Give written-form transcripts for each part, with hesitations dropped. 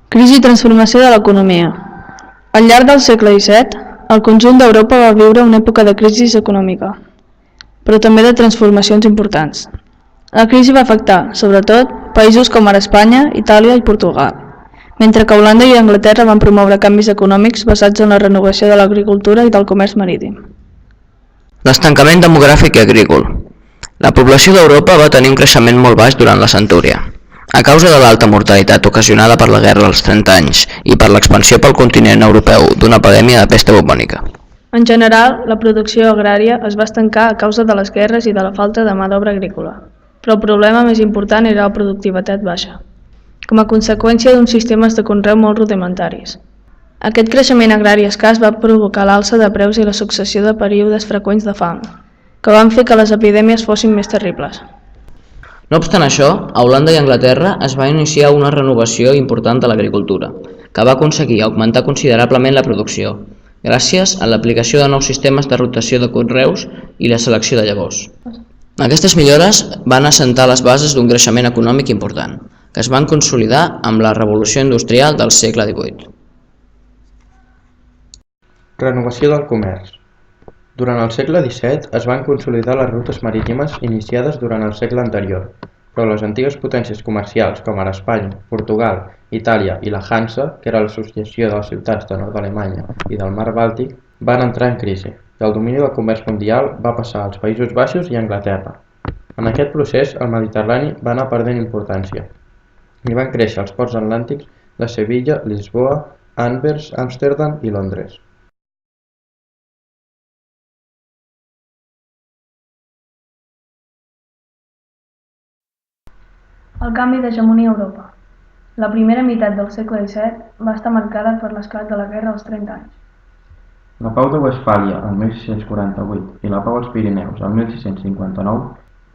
Crisi i transformació de l'economia. Al llarg del segle XVII, el conjunt d'Europa va viure una època de crisi econòmica, però també de transformacions importants. La crisi va afectar, sobretot, països com ara Espanya, Itàlia i Portugal, mentre que Holanda i Anglaterra van promoure canvis econòmics basats en la renovació de l'agricultura i del comerç marítim. L'estancament demogràfic i agrícola. La població d'Europa va tenir un creixement molt baix durant la centúria. A causa de l'alta mortalitat ocasionada per la guerra dels 30 anys i per l'expansió pel continent europeu d'una epidèmia de pesta bubònica. En general, la producció agrària es va estancar a causa de les guerres i de la falta de mà d'obra agrícola, però el problema més important era la productivitat baixa, com a conseqüència d'uns sistemes de conreu molt rudimentaris. Aquest creixement agrari escàs va provocar l'alça de preus i la successió de períodes freqüents de fam, que van fer que les epidèmies fossin més terribles. No obstant això, a Holanda i Anglaterra es va iniciar una renovació important de l'agricultura, que va aconseguir augmentar considerablement la producció, gràcies a l'aplicació de nous sistemes de rotació de conreus i la selecció de llavors. Aquestes millores van assentar les bases d'un creixement econòmic important, que es van consolidar amb la revolució industrial del segle XVIII. Renovació del comerç. Durant el segle XVII es van consolidar les rutes marítimes iniciades durant el segle anterior, però les antigues potències comercials com ara Espanya, Portugal, Itàlia i la Hansa, que era l'associació de les ciutats de nord d'Alemanya i del mar Bàltic, van entrar en crisi i el domini del comerç mundial va passar als Països Baixos i a Anglaterra. En aquest procés, el Mediterrani va anar perdent importància i van créixer els ports atlàntics de Sevilla, Lisboa, Anvers, Amsterdam i Londres. El canvi d'hegemonia a Europa. La primera meitat del segle XVII va estar marcada per l'esclat de la Guerra dels 30 anys. La Pau de Westfàlia, el 1648, i la Pau als Pirineus, el 1659,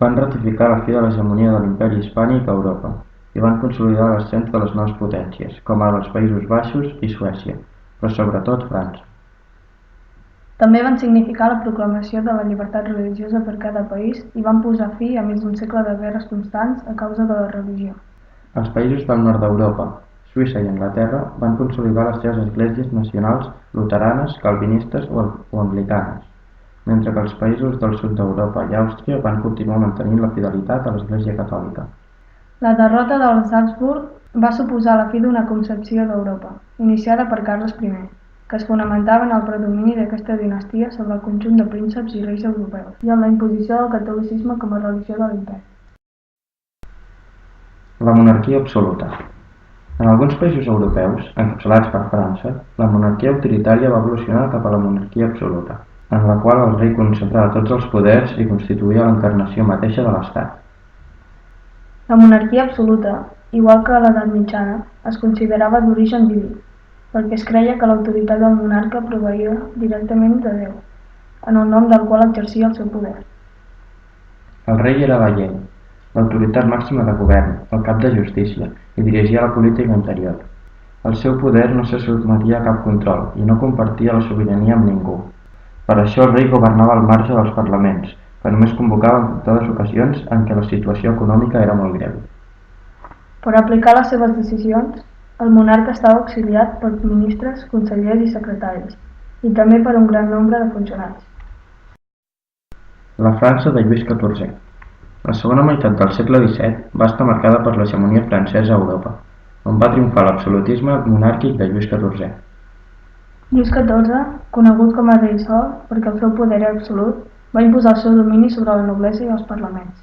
van ratificar la fi de l'hegemonia de l'imperi hispànic a Europa i van consolidar l'ascens de les noves potències, com ara els Països Baixos i Suècia, però sobretot França. També van significar la proclamació de la llibertat religiosa per cada país i van posar fi a més d'un segle de guerres constants a causa de la religió. Els països del nord d'Europa, Suïssa i Anglaterra, van consolidar les seves esglésies nacionals luteranes, calvinistes o anglicanes, mentre que els països del sud d'Europa i Àustria van continuar mantenint la fidelitat a l'Església catòlica. La derrota dels Habsburg va suposar la fi d'una concepció d'Europa, iniciada per Carles I, que es fonamentava en el predomini d'aquesta dinastia sobre el conjunt de prínceps i reis europeus i en la imposició del catolicisme com a religió de l'imperi. La monarquia absoluta. En alguns països europeus, encapçalats per França, la monarquia autoritària va evolucionar cap a la monarquia absoluta, en la qual el rei concentrava tots els poders i constituïa l'encarnació mateixa de l'Estat. La monarquia absoluta, igual que a l'edat mitjana, es considerava d'origen diví, perquè es creia que l'autoritat del monarca proveïa directament de Déu, en el nom del qual exercia el seu poder. El rei era la llei, l'autoritat màxima de govern, el cap de justícia, i dirigia la política interior. El seu poder no se sotmetia a cap control i no compartia la sobirania amb ningú. Per això el rei governava al marge dels parlaments, que només convocava en comptades ocasions en què la situació econòmica era molt greu. Per aplicar les seves decisions, el monarca estava auxiliat per ministres, consellers i secretaris, i també per un gran nombre de funcionaris. La França de Lluís XIV. La segona meitat del segle XVII va estar marcada per l'hegemonia francesa a Europa, on va triomfar l'absolutisme monàrquic de Lluís XIV. Lluís XIV, conegut com a rei sol perquè el seu poder era absolut, va imposar el seu domini sobre la noblesa i els parlaments,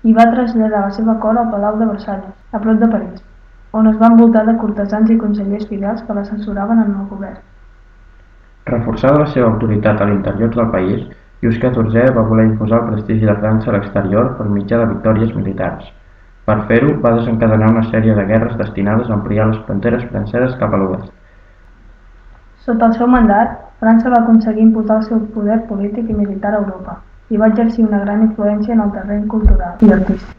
i va traslladar la seva cort al Palau de Versalles, a prop de París, on es va envoltar de cortesans i consellers fidels que l'assessoraven en el govern. Reforçada la seva autoritat a l'interior del país, Lluís XIV va voler imposar el prestigi de França a l'exterior per mitjà de victòries militars. Per fer-ho, va desencadenar una sèrie de guerres destinades a ampliar les fronteres franceses cap a l'oest. Sota el seu mandat, França va aconseguir imposar el seu poder polític i militar a Europa i va exercir una gran influència en el terreny cultural i artístic.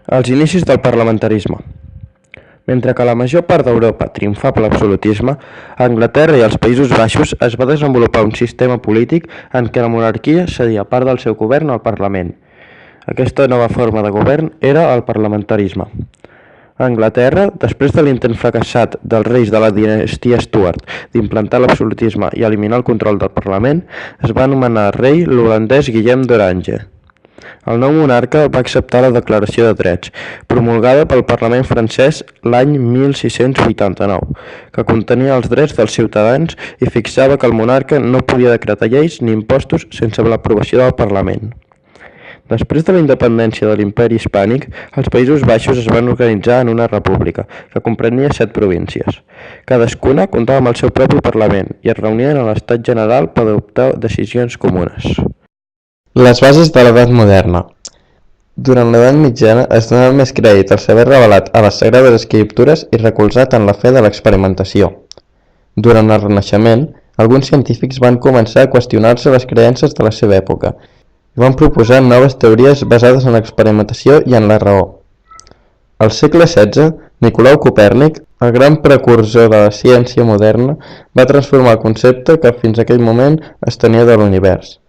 Els inicis del parlamentarisme. Mentre que a la major part d'Europa triomfava l'absolutisme, a Anglaterra i als Països Baixos es va desenvolupar un sistema polític en què la monarquia cedia part del seu govern al Parlament. Aquesta nova forma de govern era el parlamentarisme. A Anglaterra, després de l'intent fracassat dels reis de la dinastia Stuart d'implantar l'absolutisme i eliminar el control del Parlament, es va nomenar rei l'holandès Guillem d'Orange. El nou monarca va acceptar la Declaració de Drets, promulgada pel Parlament francès l'any 1689, que contenia els drets dels ciutadans i fixava que el monarca no podia decretar lleis ni impostos sense l'aprovació del Parlament. Després de la independència de l'Imperi Hispànic, els Països Baixos es van organitzar en una república, que comprenia 7 províncies. Cadascuna comptava amb el seu propi Parlament i es reunien a l'Estat General per adoptar decisions comunes. Les bases de l'edat moderna. Durant l'edat mitjana es donava més crèdit al saber revelat a les Sagrades Escriptures i recolzat en la fe de l'experimentació. Durant el Renaixement, alguns científics van començar a qüestionar-se les creences de la seva època i van proposar noves teories basades en l'experimentació i en la raó. Al segle XVI, Nicolau Copèrnic, el gran precursor de la ciència moderna, va transformar el concepte que fins aquell moment es tenia de l'univers.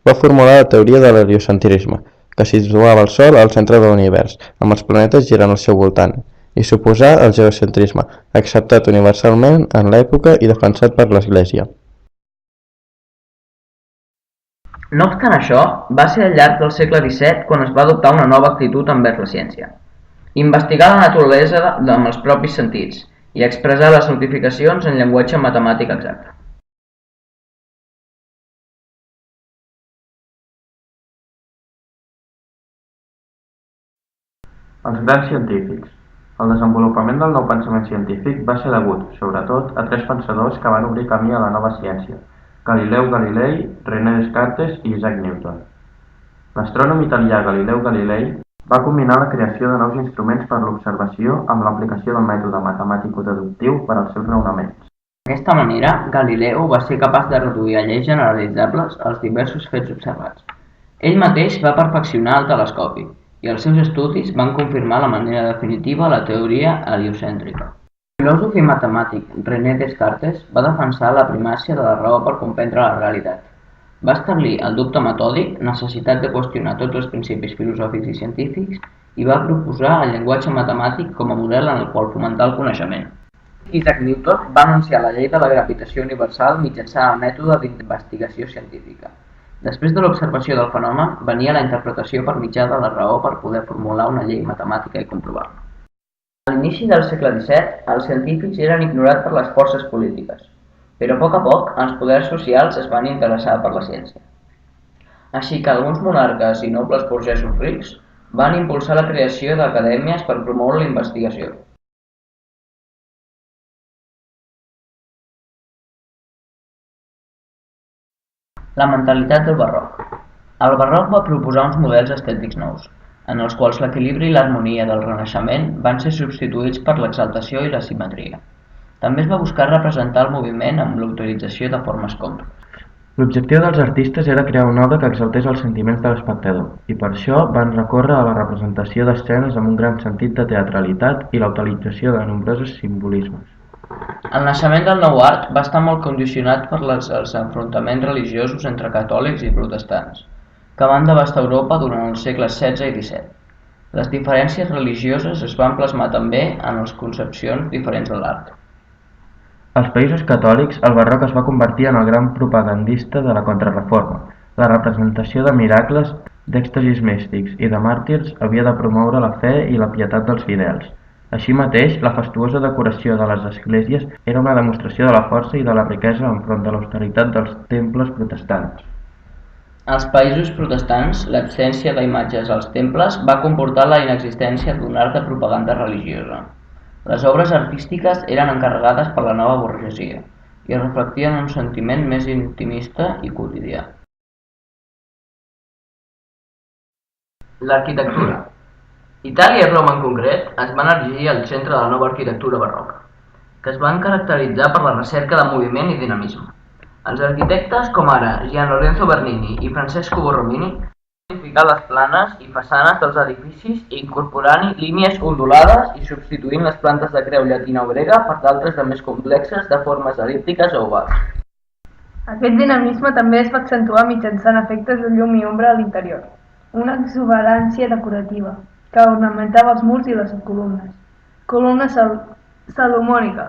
Va formular la teoria de l'heliocentrisme, que situava el Sol al centre de l'univers, amb els planetes girant al seu voltant, i suposar el geocentrisme, acceptat universalment en l'època i defensat per l'Església. No obstant això, va ser al llarg del segle XVII quan es va adoptar una nova actitud envers la ciència. Investigar la naturalesa amb els propis sentits i expressar les notificacions en llenguatge matemàtic exacte. Els grans científics. El desenvolupament del nou pensament científic va ser degut, sobretot, a 3 pensadors que van obrir camí a la nova ciència: Galileu Galilei, René Descartes i Isaac Newton. L'astrònom italià Galileu Galilei va combinar la creació de nous instruments per a l'observació amb l'aplicació del mètode matemàtico-deductiu per als seus raonaments. D'aquesta manera, Galileu va ser capaç de reduir a lleis generalitzables els diversos fets observats. Ell mateix va perfeccionar el telescopi i els seus estudis van confirmar de manera definitiva la teoria heliocèntrica. El filòsof i matemàtic René Descartes va defensar la primàcia de la raó per comprendre la realitat. Va establir el dubte metòdic, necessitat de qüestionar tots els principis filosòfics i científics, i va proposar el llenguatge matemàtic com a model en el qual fomentar el coneixement. Isaac Newton va anunciar la llei de la gravitació universal mitjançant el mètode d'investigació científica. Després de l'observació del fenomen, venia la interpretació per mitjà de la raó per poder formular una llei matemàtica i comprovar-la. A l'inici del segle XVII, els científics eren ignorats per les forces polítiques, però a poc els poders socials es van interessar per la ciència. Així que alguns monarques i nobles burgesos rics van impulsar la creació d'acadèmies per promoure la investigació. La mentalitat del barroc. El barroc va proposar uns models estètics nous, en els quals l'equilibri i l'harmonia del Renaixement van ser substituïts per l'exaltació i la simetria. També es va buscar representar el moviment amb la utilització de formes còmplices. L'objectiu dels artistes era crear una obra que exaltés els sentiments de l'espectador, i per això van recórrer a la representació d'escenes amb un gran sentit de teatralitat i la utilització de nombrosos simbolismes. El naixement del nou art va estar molt condicionat per els enfrontaments religiosos entre catòlics i protestants, que van devastar Europa durant els segles XVI i XVII. Les diferències religioses es van plasmar també en les concepcions diferents de l'art. Als països catòlics, el barroc es va convertir en el gran propagandista de la Contrareforma. La representació de miracles, d'èxtasis místics i de màrtirs havia de promoure la fe i la pietat dels fidels. Així mateix, la fastuosa decoració de les esglésies era una demostració de la força i de la riquesa enfront de l'austeritat dels temples protestants. Als països protestants, l'absència d'imatges als temples va comportar la inexistència d'un art de propaganda religiosa. Les obres artístiques eren encarregades per la nova burgesia i reflectien un sentiment més intimista i quotidià. L'arquitectura. Itàlia i Roma en concret es van erigir al centre de la nova arquitectura barroca, que es van caracteritzar per la recerca de moviment i dinamisme. Els arquitectes com ara Gian Lorenzo Bernini i Francesco Borromini van modificar les planes i façanes dels edificis incorporant línies ondulades i substituint les plantes de creu llatina o grega per d'altres de més complexes de formes el·líptiques o ovals. Aquest dinamisme també es va accentuar mitjançant efectes de llum i ombra a l'interior, una exuberància decorativa que ornamentava els murs i les columnes. columna salomònica,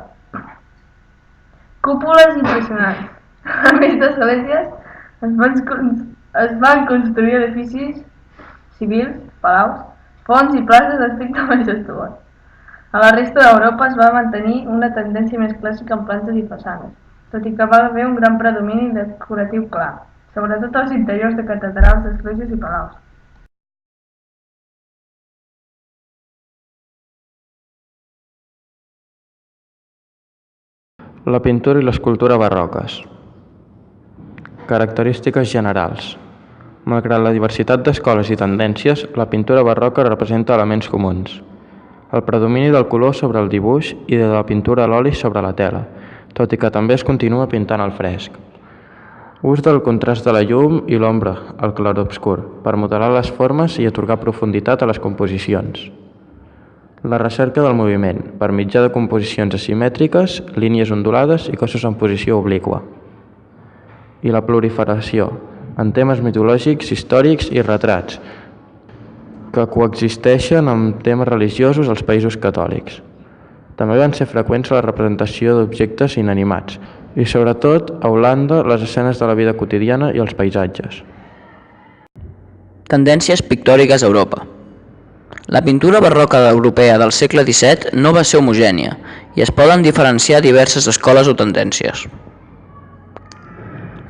cúpules impressionants. A més d'esglésies, es van construir edificis civils, palaus, fonts i places d'aspecte majestuós. A la resta d'Europa es va mantenir una tendència més clàssica en plantes i façanes, tot i que va haver un gran predomini decoratiu clar, sobretot als interiors de catedrals, esglésies i palaus. La pintura i l'escultura barroques. Característiques generals. Malgrat la diversitat d'escoles i tendències, la pintura barroca representa elements comuns. El predomini del color sobre el dibuix i de la pintura a l'oli sobre la tela, tot i que també es continua pintant al fresc. Ús del contrast de la llum i l'ombra, el clarobscur, per modelar les formes i atorgar profunditat a les composicions. La recerca del moviment, per mitjà de composicions asimètriques, línies ondulades i cossos en posició obliqua. I la proliferació, en temes mitològics, històrics i retrats, que coexisteixen amb temes religiosos als països catòlics. També van ser freqüents la representació d'objectes inanimats i, sobretot, a Holanda, les escenes de la vida quotidiana i els paisatges. Tendències pictòriques a Europa. La pintura barroca europea del segle XVII no va ser homogènia i es poden diferenciar diverses escoles o tendències.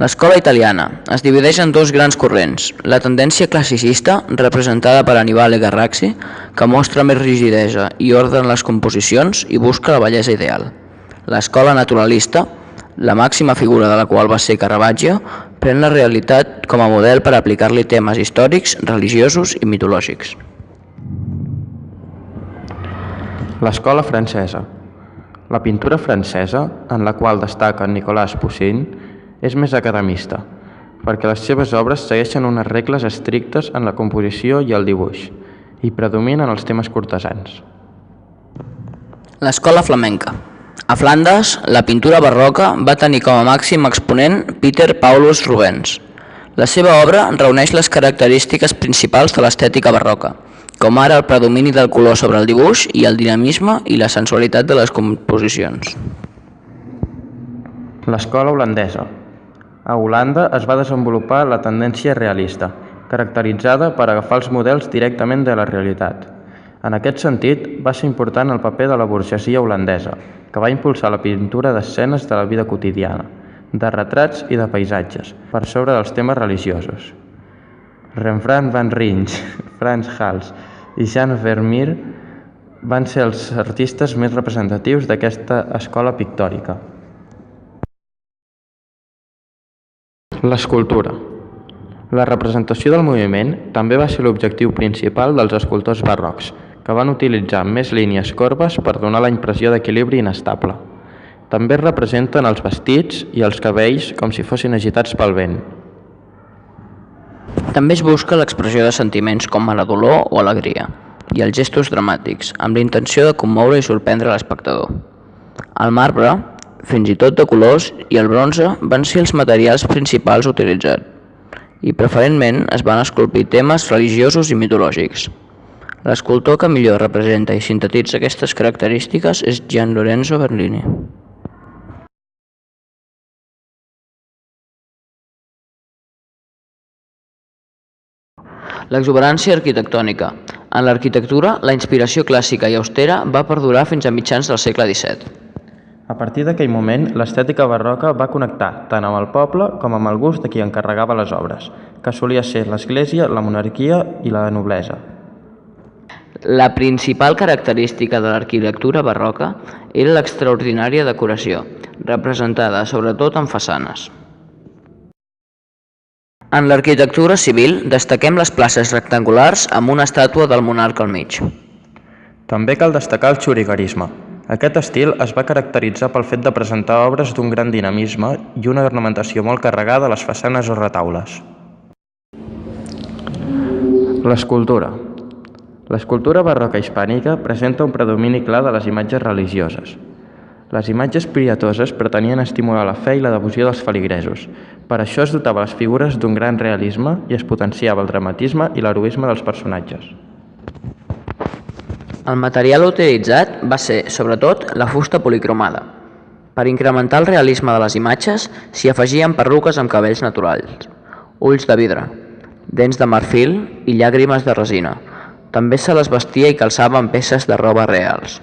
L'escola italiana es divideix en dos grans corrents, la tendència classicista, representada per Annibale Carracci, que mostra més rigidesa i ordre en les composicions i busca la bellesa ideal. L'escola naturalista, la màxima figura de la qual va ser Caravaggio, pren la realitat com a model per aplicar-li temes històrics, religiosos i mitològics. L'escola francesa. La pintura francesa, en la qual destaca Nicolas Poussin, és més academista, perquè les seves obres segueixen unes regles estrictes en la composició i el dibuix, i predominen els temes cortesans. L'escola flamenca. A Flandes, la pintura barroca va tenir com a màxim exponent Peter Paulus Rubens. La seva obra reuneix les característiques principals de l'estètica barroca, com ara el predomini del color sobre el dibuix i el dinamisme i la sensualitat de les composicions. L'escola holandesa. A Holanda es va desenvolupar la tendència realista, caracteritzada per agafar els models directament de la realitat. En aquest sentit, va ser important el paper de la burgesia holandesa, que va impulsar la pintura d'escenes de la vida quotidiana, de retrats i de paisatges, per sobre dels temes religiosos. Rembrandt van Rijn, Frans Hals i Jan Vermeer van ser els artistes més representatius d'aquesta escola pictòrica. L'escultura. La representació del moviment també va ser l'objectiu principal dels escultors barrocs, que van utilitzar més línies corbes per donar la impressió d'equilibri inestable. També es representen els vestits i els cabells com si fossin agitats pel vent. També es busca l'expressió de sentiments com la dolor o alegria i els gestos dramàtics, amb la intenció de commoure i sorprendre l'espectador. El marbre, fins i tot de colors, i el bronze van ser els materials principals utilitzats, i preferentment es van esculpir temes religiosos i mitològics. L'escultor que millor representa i sintetitza aquestes característiques és Gian Lorenzo Bernini. L'exuberància arquitectònica. En l'arquitectura, la inspiració clàssica i austera va perdurar fins a mitjans del segle XVII. A partir d'aquell moment, l'estètica barroca va connectar tant amb el poble com amb el gust de qui encarregava les obres, que solia ser l'església, la monarquia i la noblesa. La principal característica de l'arquitectura barroca era l'extraordinària decoració, representada sobretot en façanes. En l'arquitectura civil destaquem les places rectangulars amb una estàtua del monarca al mig. També cal destacar el xuriguerisme. Aquest estil es va caracteritzar pel fet de presentar obres d'un gran dinamisme i una ornamentació molt carregada a les façanes o retaules. L'escultura. L'escultura barroca hispànica presenta un predomini clar de les imatges religioses. Les imatges pietoses pretenien estimular la fe i la devoció dels feligresos. Per això es dotava les figures d'un gran realisme i es potenciava el dramatisme i l'heroisme dels personatges. El material utilitzat va ser, sobretot, la fusta policromada. Per incrementar el realisme de les imatges, s'hi afegien perruques amb cabells naturals, ulls de vidre, dents de marfil i llàgrimes de resina. També se les vestia i calçava amb peces de roba reals.